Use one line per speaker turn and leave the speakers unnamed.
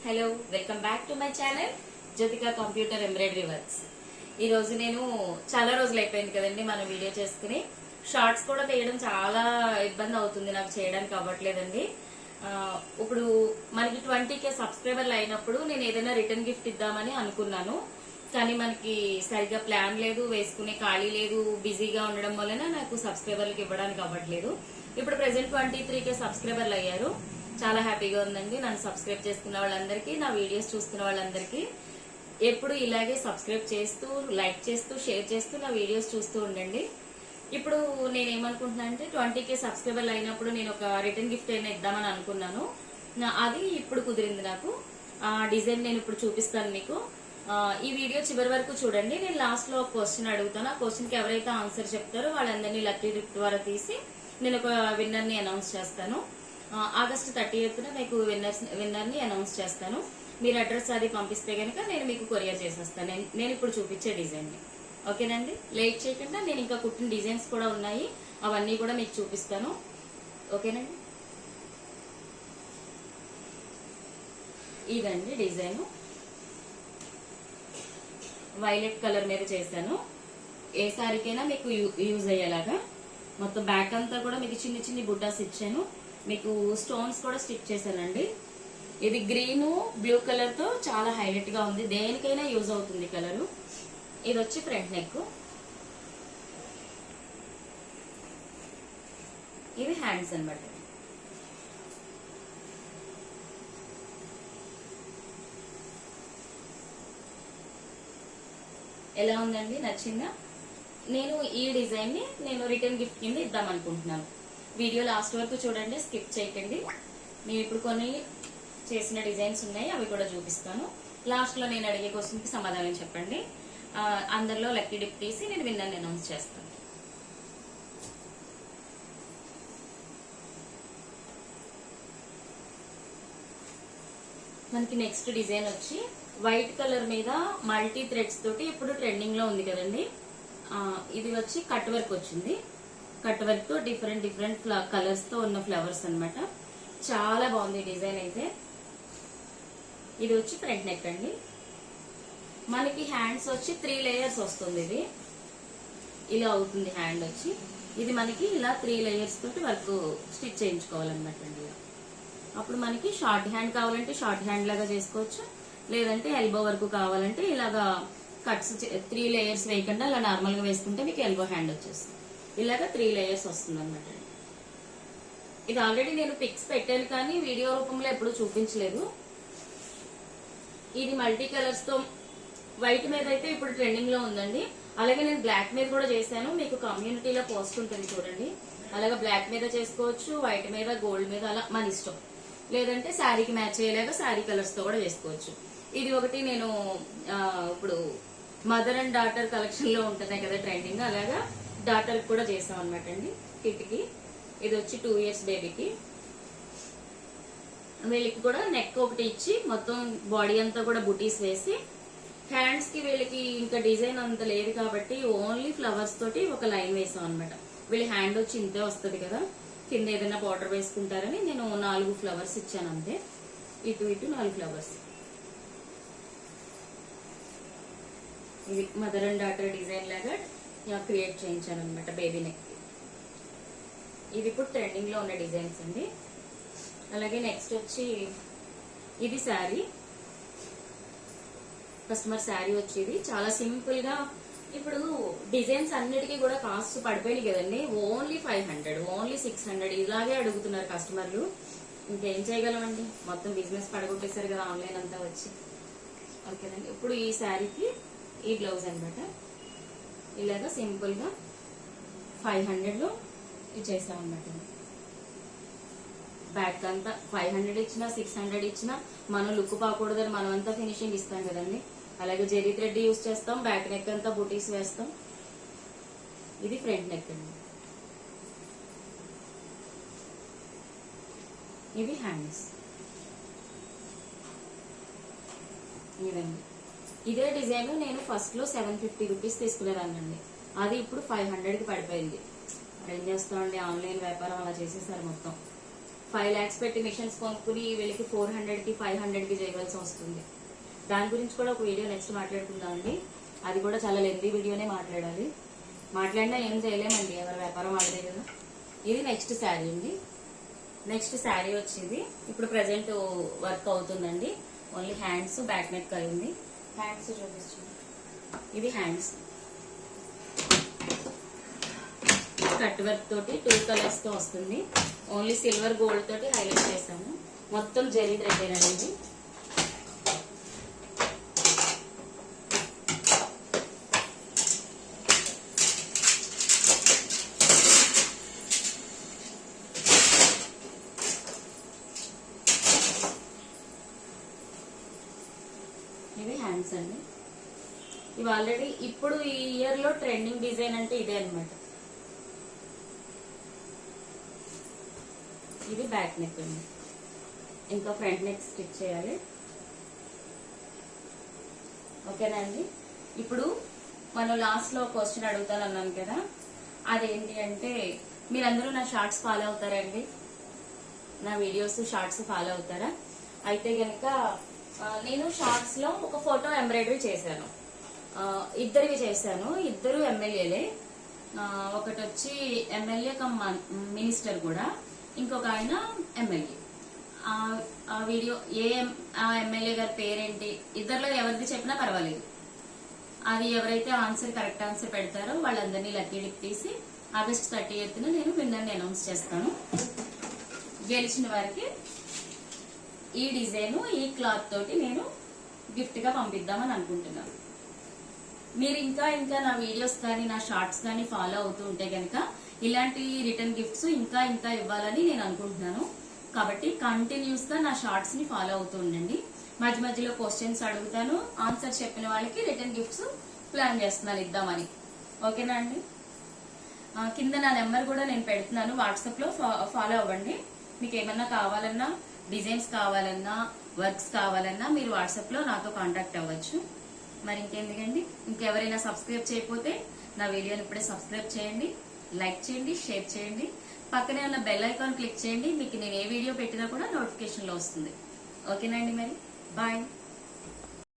Hello welcome back to my channel Jyothika computer embroidery works. ఈ రోజు నేను చాలా రోజులు అయిపోయింది కదండి మనం వీడియో చేసుకుని. షార్ట్స్ కూడా తీయడం చాలా ఇబ్బంది అవుతుంది, నాకు చేయడానికి అవ్వట్లేదండి. ఇప్పుడు మనకి 20K సబ్స్క్రైబర్లు అయినప్పుడు నేను ఏదైనా రిటర్న్ గిఫ్ట్ ఇద్దామని అనుకున్నాను. కానీ మనకి సరిగ్గా ప్లాన్ లేదు, వేసుకునే ఖాళీ లేదు, బిజీగా ఉండడం వలన నాకు సబ్స్క్రైబర్లకు ఇవ్వడానికి అవ్వట్లేదు. ఇప్పుడు ప్రెసెంట్ 23K సబ్స్క్రైబర్లు అయ్యారు. చాలా హ్యాపీగా ఉందండి. నన్ను సబ్స్క్రైబ్ చేసుకున్న వాళ్ళందరికీ, నా వీడియోస్ చూస్తున్న వాళ్ళందరికీ ఎప్పుడు ఇలాగే సబ్స్క్రైబ్ చేస్తూ, లైక్ చేస్తూ, షేర్ చేస్తూ నా వీడియోస్ చూస్తూ ఉండండి. ఇప్పుడు నేనేమనుకుంటున్నా అంటే 20K సబ్స్క్రైబర్లు అయినప్పుడు నేను ఒక రిటర్న్ గిఫ్ట్ అయినా ఇద్దామని అనుకున్నాను. అది ఇప్పుడు కుదిరింది నాకు. ఆ డిజైన్ నేను ఇప్పుడు చూపిస్తాను మీకు. ఈ వీడియో చివరి వరకు చూడండి. నేను లాస్ట్ లో ఒక క్వశ్చన్ అడుగుతాను. ఆ క్వశ్చన్ కి ఎవరైతే ఆన్సర్ చెప్తారో వాళ్ళందరినీ లక్కీ డ్రా ద్వారా తీసి నేను ఒక విన్నర్ ని అనౌన్స్ చేస్తాను. ఆగస్టు 30th మీకు విన్నర్ ని అనౌన్స్ చేస్తాను. మీరు అడ్రస్ అది పంపిస్తే కనుక నేను మీకు కొరియర్ చేసేస్తాను. నేను ఇప్పుడు చూపించే డిజైన్ ని. ఓకేనండి, లేట్ చేయకుండా నేను ఇంకా కుట్టిన డిజైన్స్ కూడా ఉన్నాయి, అవన్నీ కూడా మీకు చూపిస్తాను. ఓకేనండి, ఇదండి డిజైన్. వైలెట్ కలర్ మీద చేశాను. ఏ సారీకైనా మీకు యూజ్ అయ్యేలాగా మొత్తం బ్యాక్ అంతా కూడా మీకు చిన్ని చిన్ని బుట్టాస్ ఇచ్చాను. మీకు స్టోన్స్ కూడా స్టిక్ చేశానండి. ఇది గ్రీన్ బ్లూ కలర్ తో చాలా హైలైట్ గా ఉంది, దేనికైనా యూజ్ అవుతుంది కలరు. ఇది వచ్చి ఫ్రంట్ నెక్, ఇది హ్యాండ్స్ అన్నమాట. ఎలా ఉందండి, నచ్చిందా? నేను ఈ డిజైన్ ని నేను రిటర్న్ గిఫ్ట్ కింద ఇద్దాం అనుకుంటున్నాను. వీడియో లాస్ట్ వరకు చూడండి, స్కిప్ చేయకండి. నేను ఇప్పుడు కొన్ని చేసిన డిజైన్స్ ఉన్నాయి, అవి కూడా చూపిస్తాను. లాస్ట్ లో నేను అడిగే క్వశ్చన్ కి సమాధానం చెప్పండి. అందరిలో లక్కీ డిప్ తీసి నేను విన్నర్ అనౌన్స్ చేస్తాను. మనకి నెక్స్ట్ డిజైన్ వచ్చి వైట్ కలర్ మీద మల్టీ థ్రెడ్స్ తోటి ఇప్పుడు ట్రెండింగ్ లో ఉంది కదండి. ఇది వచ్చి కట్ వర్క్ వచ్చింది. కట్ వర్క్ తో డిఫరెంట్ డిఫరెంట్ కలర్స్ తో ఉన్న ఫ్లవర్స్ అన్నమాట. చాలా బాగుంది డిజైన్ అయితే. ఇది వచ్చి ఫ్రంట్ నెక్ అండి. మనకి హ్యాండ్స్ వచ్చి 3 లేయర్స్ వస్తుంది. ఇది ఇలా అవుతుంది హ్యాండ్ వచ్చి. ఇది మనకి ఇలా 3 లేయర్స్ తోటి వర్క్ స్టిచ్ చేయించుకోవాలన్నమాట అండి. అప్పుడు మనకి షార్ట్ హ్యాండ్ కావాలంటే షార్ట్ హ్యాండ్ లాగా చేసుకోవచ్చు, లేదంటే ఎల్బో వరకు కావాలంటే ఇలాగా కట్స్ 3 లేయర్స్ వేయకుండా అలా నార్మల్ గా వేసుకుంటే మీకు ఎల్బో హ్యాండ్ వచ్చేస్తుంది. ఇలాగా 3 లేయర్స్ వస్తుంది అనమాట. ఇది ఆల్రెడీ నేను పిక్స్ పెట్టాను కానీ వీడియో రూపంలో ఎప్పుడు చూపించలేదు. ఇది మల్టీ కలర్స్ తో వైట్ మీద అయితే ఇప్పుడు ట్రెండింగ్ లో ఉందండి. అలాగే నేను బ్లాక్ మీద కూడా చేశాను, మీకు కమ్యూనిటీలో పోస్ట్ ఉంటుంది చూడండి. అలాగే బ్లాక్ మీద చేసుకోవచ్చు, వైట్ మీద, గోల్డ్ మీద, అలా మన ఇష్టం. లేదంటే శారీకి మ్యాచ్ అయ్యేలాగా శారీ కలర్స్ తో కూడా చేసుకోవచ్చు. ఇది ఒకటి నేను ఇప్పుడు మదర్ అండ్ డాటర్ కలెక్షన్ లో ఉంటున్నాయి కదా ట్రెండింగ్, అలాగా డాటర్ కూడా చేసాం అనమాట అండి కిట్ కి. ఇది వచ్చి 2 years బేబీకి. వీళ్ళకి కూడా నెక్ ఒకటి ఇచ్చి మొత్తం బాడీ అంతా కూడా బుటీస్ వేసి, హ్యాండ్స్ కి వీళ్ళకి ఇంకా డిజైన్ అంత లేదు కాబట్టి ఓన్లీ ఫ్లవర్స్ తోటి ఒక లైన్ వేసాం అనమాట. వీళ్ళ హ్యాండ్ వచ్చి ఇంతే వస్తుంది కదా, కింద ఏదైనా బార్డర్ వేసుకుంటారని నేను 4 ఫ్లవర్స్ ఇచ్చాను అంతే. ఇటు ఇటు 4 ఫ్లవర్స్. ఇది మదర్ అండ్ డాటర్ డిజైన్ లాగా క్రియేట్ చేయించాను అనమాట బేబీ నెక్. ఇది ఇప్పుడు ట్రెండింగ్ లో ఉన్న డిజైన్స్ అండి. అలాగే నెక్స్ట్ వచ్చి ఇది శారీ, కస్టమర్ శారీ వచ్చేది చాలా సింపుల్ గా. ఇప్పుడు డిజైన్స్ అన్నిటికీ కూడా కాస్ట్ పడిపోయినాయి కదండి. ఓన్లీ 500, ఓన్లీ 600 ఇలాగే అడుగుతున్నారు కస్టమర్లు. ఇంకేం చేయగలమండి, మొత్తం బిజినెస్ పడగొట్టేశారు కదా ఆన్లైన్ అంతా వచ్చి. ఓకేనండి, ఇప్పుడు ఈ శారీకి ఈ బ్లౌజ్ అనమాట. ఇలాగా సింపుల్ గా 500 లో ఇచ్చేసాం అనమాట. బ్యాక్ అంతా 500 ఇచ్చినా 600 ఇచ్చినా మనం లుక్ పాకూడదని మనం అంతా ఫినిషింగ్ ఇస్తాం కదండి. అలాగే జెరీ థ్రెడ్ యూజ్ చేస్తాం, బ్యాక్ నెక్ అంతా బుటీస్ వేస్తాం. ఇది ఫ్రంట్ నెక్ అండి. ఇది హ్యాండ్స్. ఇదండి, ఇదే డిజైన్ నేను ఫస్ట్ లో 750 రూపీస్ తీసుకునేదానండి. అది ఇప్పుడు 500కి పడిపోయింది. ఏం చేస్తామండి, ఆన్లైన్ వ్యాపారం అలా చేసేసారు మొత్తం. 5 lakhs పెట్టి మిషన్స్ కొనుక్కుని వీళ్ళకి 400కి 500కి చేయవలసి వస్తుంది. దాని గురించి కూడా ఒక వీడియో నెక్స్ట్ మాట్లాడుకుందాం అండి. అది కూడా చాలా లెంతీ వీడియోనే మాట్లాడాలి. మాట్లాడినా ఏం చేయలేమండి, ఎవరి వ్యాపారం వాళ్ళదే కదా. ఇది నెక్స్ట్ శారీ అండి. నెక్స్ట్ శారీ వచ్చేది ఇప్పుడు ప్రజెంట్ వర్క్ అవుతుందండి. ఓన్లీ హ్యాండ్స్, బ్యాక్ నెక్ అయింది. హ్యాండ్స్ చూపిస్తుంది. ఇది హ్యాండ్స్ కట్ వర్క్ తోటి 2 కలర్స్ తో వస్తుంది. ఓన్లీ సిల్వర్ గోల్డ్ తోటి హైలైట్ చేసాము. మొత్తం జరీ థ్రెడ్ అనేది. ఇవి హ్యాండ్స్ అండి. ఇవి ఆల్రెడీ ఇప్పుడు ఈ ఇయర్ లో ట్రెండింగ్ డిజైన్ అంటే ఇదే అన్నమాట. ఇది బ్యాక్ నెక్ అండి. ఇంకా ఫ్రంట్ నెక్ స్టిచ్ చేయాలి. ఓకేనా అండి. ఇప్పుడు మనం లాస్ట్ లో క్వశ్చన్ అడుగుతాను అన్నాను కదా, అదేంటి అంటే మీరందరూ నా షార్ట్స్ ఫాలో అవుతారండి, నా వీడియోస్ షార్ట్స్ ఫాలో అవుతారా? అయితే గనక నేను షార్ట్స్ లో ఒక ఫోటో ఎంబ్రాయిడరీ చేశాను. ఇద్దరివి చేశాను. ఇద్దరు ఎమ్మెల్యేలే. ఒకటి వచ్చి ఎమ్మెల్యే కమ్ మినిస్టర్ కూడా, ఇంకొక ఆయన ఎమ్మెల్యే. ఆ వీడియో ఆ ఎమ్మెల్యే గారి పేరేంటి, ఇద్దరిలో ఎవరిది చెప్పినా పర్వాలేదు. అది ఎవరైతే కరెక్ట్ ఆన్సర్ పెడతారో వాళ్ళందరినీ లక్కీ డిప్ తీసి ఆగస్ట్ 30th నేను విన్నర్ని అనౌన్స్ చేస్తాను. గెలిచిన వారికి ఈ డిజైన్, ఈ క్లాత్ తోటి నేను గిఫ్ట్ గా పంపిద్దామని అనుకుంటున్నాను. మీరు ఇంకా నా వీడియోస్ కానీ నా షార్ట్స్ కానీ ఫాలో అవుతూ ఉంటే గనక ఇలాంటి రిటర్న్ గిఫ్ట్స్ ఇంకా ఇవ్వాలని నేను అనుకుంటున్నాను. కాబట్టి కంటిన్యూస్ గా నా షార్ట్స్ ని ఫాలో అవుతూ ఉండండి. మధ్య మధ్యలో క్వశ్చన్స్ అడుగుతాను, ఆన్సర్ చెప్పిన వాళ్ళకి రిటర్న్ గిఫ్ట్స్ ప్లాన్ చేస్తున్నాను ఇద్దామని. ఓకేనా అండి. కింద నా నెంబర్ కూడా నేను పెడుతున్నాను, వాట్సాప్ లో ఫాలో అవ్వండి. మీకు ఏమన్నా కావాలన్నా, డిజైన్స్ కావాలన్నా, వర్క్స్ కావాలన్నా మీరు వాట్సాప్ లో నాతో కాంటాక్ట్ అవ్వచ్చు. మరి ఇంకెందుకండి, ఇంకెవరైనా సబ్స్క్రైబ్ చేయకపోతే నా వీడియోని ఇప్పుడే సబ్స్క్రైబ్ చేయండి, లైక్ చేయండి, షేర్ చేయండి. పక్కనే ఉన్న బెల్ ఐకాన్ క్లిక్ చేయండి. మీకు నేను ఏ వీడియో పెట్టినా కూడా నోటిఫికేషన్ లో వస్తుంది. ఓకేనండి. మరి బాయ్.